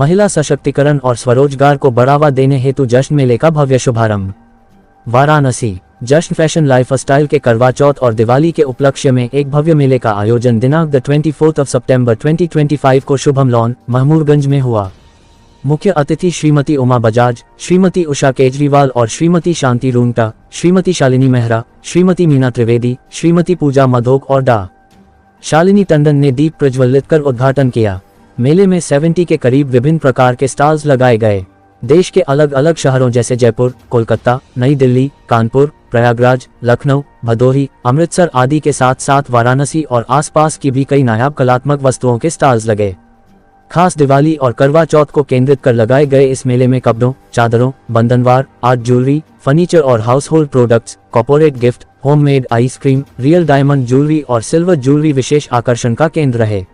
महिला सशक्तिकरण और स्वरोजगार को बढ़ावा देने हेतु जश्न मेले का भव्य शुभारंभ। वाराणसी। जश्न फैशन लाइफस्टाइल के करवा चौथ और दिवाली के उपलक्ष्य में एक भव्य मेले का आयोजन दिनांक 24 सितंबर 2025 को शुभम लॉन, महमूदगंज में हुआ। मुख्य अतिथि श्रीमती उमा बजाज, श्रीमती उषा केजरीवाल और श्रीमती शांति रूंगटा, श्रीमती शालिनी मेहरा, श्रीमती मीना त्रिवेदी, श्रीमती पूजा मधोक और डा. शालिनी टंडन ने दीप प्रज्वलित कर उद्घाटन किया। मेले में 70 के करीब विभिन्न प्रकार के स्टॉल्स लगाए गए। देश के अलग अलग शहरों जैसे जयपुर, कोलकाता, नई दिल्ली, कानपुर, प्रयागराज, लखनऊ, भदोही, अमृतसर आदि के साथ साथ वाराणसी और आसपास की भी कई नायाब कलात्मक वस्तुओं के स्टॉल्स लगे। खास दिवाली और करवा चौथ को केंद्रित कर लगाए गए इस मेले में कपड़ों, चादरों, बंधनवार, आर्ट ज्वेलरी, फर्नीचर और house hold products, corporate gift, homemade ice cream, real diamond jewellery और सिल्वर ज्वेलरी विशेष आकर्षण का केंद्र रहे।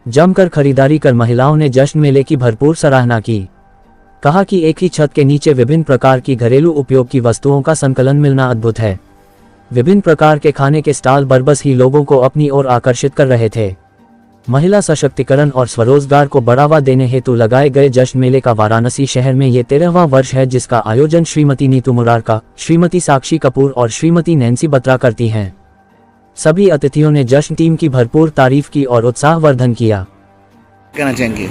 जमकर खरीदारी कर महिलाओं ने जश्न मेले की भरपूर सराहना की। कहा कि एक ही छत के नीचे विभिन्न प्रकार की घरेलू उपयोग की वस्तुओं का संकलन मिलना अद्भुत है। विभिन्न प्रकार के खाने के स्टॉल बरबस ही लोगों को अपनी ओर आकर्षित कर रहे थे। महिला सशक्तिकरण और स्वरोजगार को बढ़ावा देने हेतु लगाए गए जश्न मेले का वाराणसी शहर में ये 13वां वर्ष है, जिसका आयोजन श्रीमती नीतू मुरारका, श्रीमती साक्षी कपूर और श्रीमती नैन्सी बत्रा करती हैं। सभी अतिथियों ने जश्न टीम की भरपूर तारीफ की और उत्साहवर्धन किया। कहना चाहेंगे?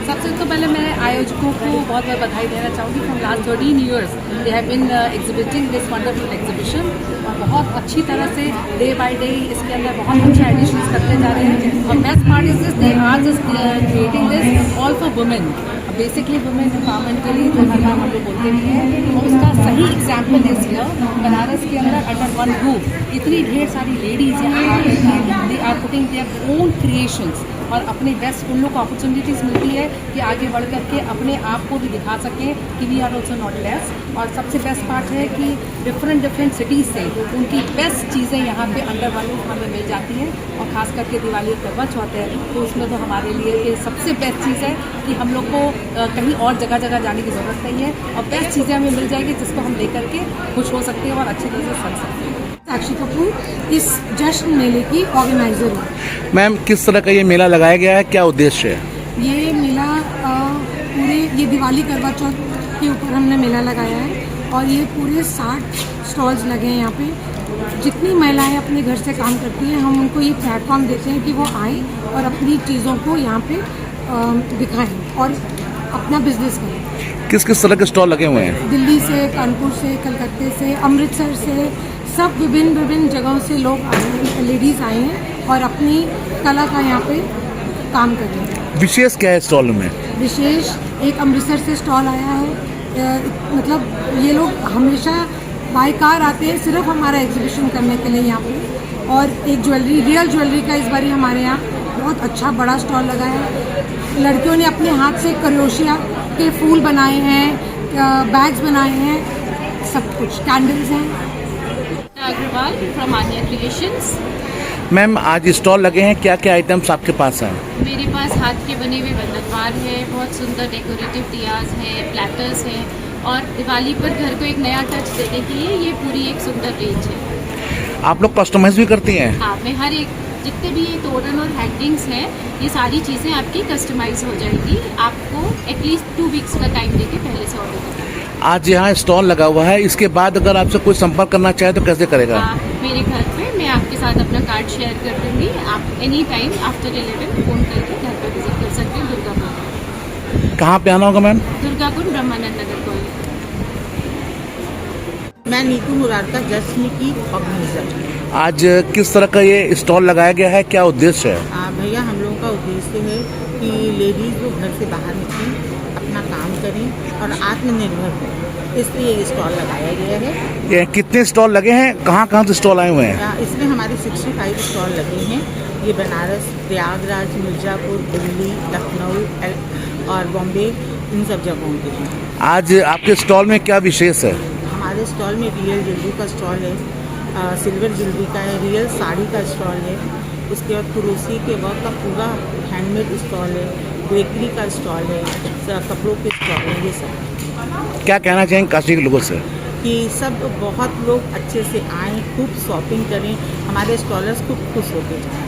सबसे तो पहले मैं आयोजकों को बहुत बहुत बधाई देना चाहूँगी। From last 13 years they have been exhibiting this wonderful exhibition और बहुत अच्छी तरह से डे बाय डे इसके अंदर बहुत अच्छा एडिशंस करते जा रहे हैं। और best part is this, they are just creating this all for women, basically women empowerment के लिए जो हर बार हम लोग बोलते भी हैं। और उसका सही एग्जाम्पल इस ईयर बनारस के अंदर अंडर वन रूफ इतनी ढेर सारी लेडीज यहाँ they are putting their own creations और अपने बेस्ट उन लोग को अपॉर्चुनिटीज़ मिलती है कि आगे बढ़ करके अपने आप को भी दिखा सकें कि we are also not less. और सबसे बेस्ट पार्ट है कि डिफरेंट सिटीज़ से उनकी बेस्ट चीज़ें यहाँ पे अंडर वन रूफ हमें मिल जाती हैं। और ख़ास करके दिवाली और करवा चौथ है तो उसमें तो हमारे लिए ये सबसे बेस्ट चीज़ है कि हम लोग को कहीं और जगह जगह जाने की ज़रूरत नहीं है और बेस्ट चीज़ें हमें मिल जाएगी जिसको हम लेकर के खुश हो सकते हैं और अच्छी तरह से सज सकते हैं। साक्षी कपूर इस जश्न मेले की ऑर्गेनाइजर हूँ। मैम, किस तरह का ये मेला लगाया गया है, क्या उद्देश्य है? ये मेला पूरे ये दिवाली करवा चौथ के ऊपर हमने मेला लगाया है और ये पूरे 60 स्टॉल्स लगे हैं यहाँ पे। जितनी महिलाएं अपने घर से काम करती हैं हम उनको ये प्लेटफॉर्म देते हैं कि वो आएँ और अपनी चीज़ों को यहाँ पे दिखाएं और अपना बिजनेस करें। किस किस तरह के स्टॉल लगे हुए हैं? दिल्ली से, कानपुर से, कलकत्ते से, अमृतसर से, सब विभिन्न जगहों से लोग आए, लेडीज़ आई हैं और अपनी कला का यहाँ पे काम कर रहे हैं। विशेष क्या है स्टॉल में? विशेष एक अमृतसर से स्टॉल आया है। मतलब ये लोग हमेशा बाय कार आते हैं सिर्फ हमारा एग्जीबिशन करने के लिए यहाँ पे। और एक ज्वेलरी, रियल ज्वेलरी का इस बार हमारे यहाँ बहुत अच्छा बड़ा स्टॉल लगा है। लड़कियों ने अपने हाथ से क्रोशिया के फूल बनाए हैं, बैग्स बनाए हैं, सब कुछ, कैंडल्स हैं। Agarwal from Anya creations. Ma'am, आज स्टॉल लगे हैं, क्या क्या आइटम्स आपके पास हैं? मेरे पास हाथ के बने हुए बंधनवार है, बहुत सुंदर डेकोरेटिव दियाज है, प्लेटर्स हैं और दिवाली पर घर को एक नया टच देने के लिए ये पूरी एक सुंदर रेंज है। आप लोग कस्टमाइज भी करती हैं? हाँ, मैं हर एक जितने भी ये तोरण और हैंगिंग्स हैं ये सारी चीज़ें आपकी कस्टमाइज हो जाएगी। आपको एटलीस्ट 2 वीक्स का टाइम देके पहले से ऑर्डर करना है। आज यहाँ स्टॉल लगा हुआ है, इसके बाद अगर आपसे कोई संपर्क करना चाहे तो कैसे करेगा? मेरे घर पे मैं आपके साथ अपना कार्ड शेयर कर दूँगी। आप एनी टाइम आफ्टर 11 फोन करके घर पर विजिट कर सकते हैं। दुर्गापुर। कहाँ पे आना होगा मैम? दुर्गापुर ब्रह्मानंद नगर कॉलोनी। मैं नीतू मुरारका, जश्न की ऑर्गेनाइजर। आज किस तरह का ये स्टॉल लगाया गया है, क्या उद्देश्य है? भैया, हम लोगों का उद्देश्य है कि लेडीज़ जो घर से बाहर निकलें, अपना काम करें और आत्मनिर्भर हों, इसलिए ये स्टॉल लगाया गया है। ये कितने स्टॉल लगे हैं, कहाँ कहाँ से स्टॉल आए हुए हैं? इसमें हमारे 65 स्टॉल लगे हैं। ये बनारस, प्रयागराज, मिर्ज़ापुर, दिल्ली, लखनऊ और बॉम्बे, इन सब जगहों के हैं। आज आपके स्टॉल में क्या विशेष है? हमारे स्टॉल में रियल ज्वेलरी का स्टॉल है, सिल्वर ज्वेलरी का है, रियल साड़ी का स्टॉल है, उसके बाद क्रोशिया के वर्क का पूरा हैंडमेड स्टॉल है, बेकरी का स्टॉल है, कपड़ों के स्टॉल है। ये सब क्या कहना चाहेंगे काशी के लोगों से? कि सब बहुत लोग अच्छे से आएँ, खूब शॉपिंग करें, हमारे स्टॉलर्स खूब खुश होते जाएँ।